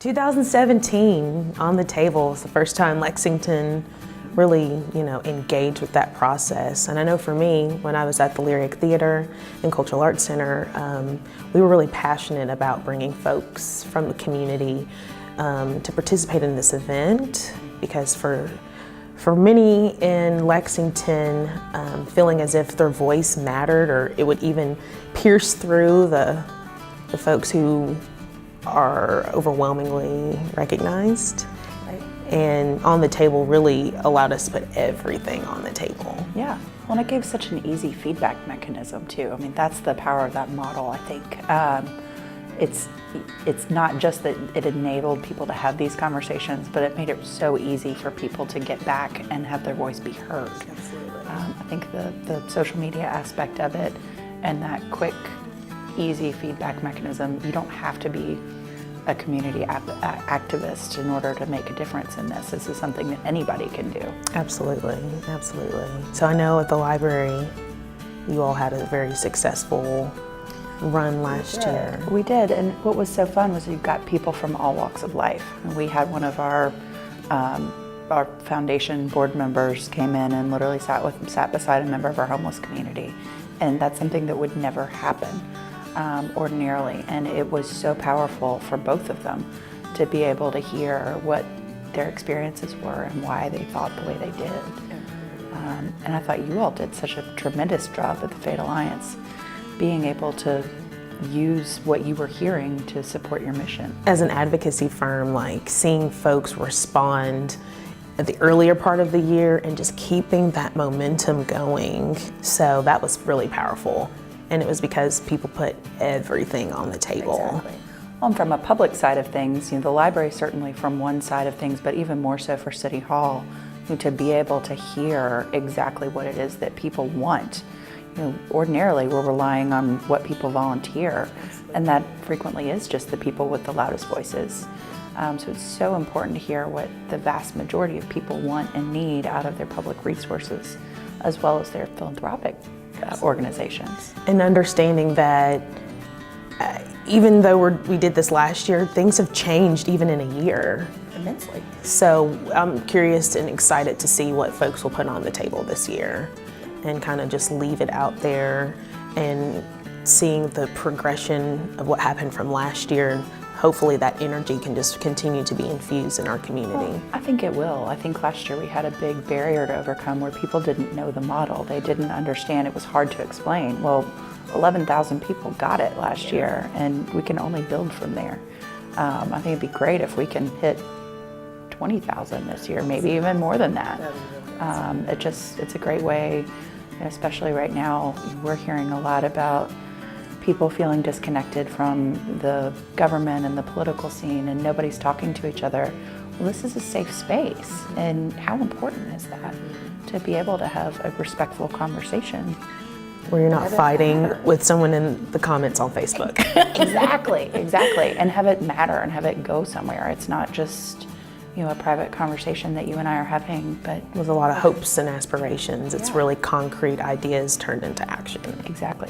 2017, On the Table, was the first time Lexington really, engaged with that process. And I know for me, when I was at the Lyric Theater and Cultural Arts Center, we were really passionate about bringing folks from the community to participate in this event, because for many in Lexington, feeling as if their voice mattered, or it would even pierce through the folks who are overwhelmingly recognized. And On the Table really allowed us to put everything on the table. Yeah, well, and it gave such an easy feedback mechanism too. I mean, that's the power of that model, I think. It's not just that it enabled people to have these conversations, but it made it so easy for people to get back and have their voice be heard. Absolutely. I think the social media aspect of it and that quick, easy feedback mechanism, you don't have to be a community activist in order to make a difference in this. This is something that anybody can do. Absolutely, absolutely. So I know at the library, you all had a very successful run last year. We did, and what was so fun was you got people from all walks of life. And we had one of our foundation board members came in and literally sat beside a member of our homeless community, and that's something that would never happen ordinarily. And it was so powerful for both of them to be able to hear what their experiences were and why they thought the way they did. And I thought you all did such a tremendous job at the Fate Alliance, being able to use what you were hearing to support your mission. As an advocacy firm, like seeing folks respond at the earlier part of the year and just keeping that momentum going, so that was really powerful. And it was because people put everything on the table. Exactly. Well, and from a public side of things, the library certainly from one side of things, but even more so for City Hall, to be able to hear exactly what it is that people want. Ordinarily we're relying on what people volunteer, and that frequently is just the people with the loudest voices. So it's so important to hear what the vast majority of people want and need out of their public resources, as well as their philanthropic organizations. And understanding that even though we did this last year, things have changed even in a year. Immensely. So I'm curious and excited to see what folks will put on the table this year, and kind of just leave it out there and seeing the progression of what happened from last year. And hopefully that energy can just continue to be infused in our community. Well, I think it will. I think last year we had a big barrier to overcome where people didn't know the model. They didn't understand. It was hard to explain. Well, 11,000 people got it last year, and we can only build from there. I think it'd be great if we can hit 20,000 this year, maybe even more than that. It's a great way, especially right now, we're hearing a lot about people feeling disconnected from the government and the political scene, and nobody's talking to each other. Well, this is a safe space, and how important is that, to be able to have a respectful conversation where you're not fighting with someone in the comments on Facebook. Exactly, and have it matter and have it go somewhere. It's not just a private conversation that you and I are having, but with a lot of hopes and aspirations. It's really concrete ideas turned into action. Exactly.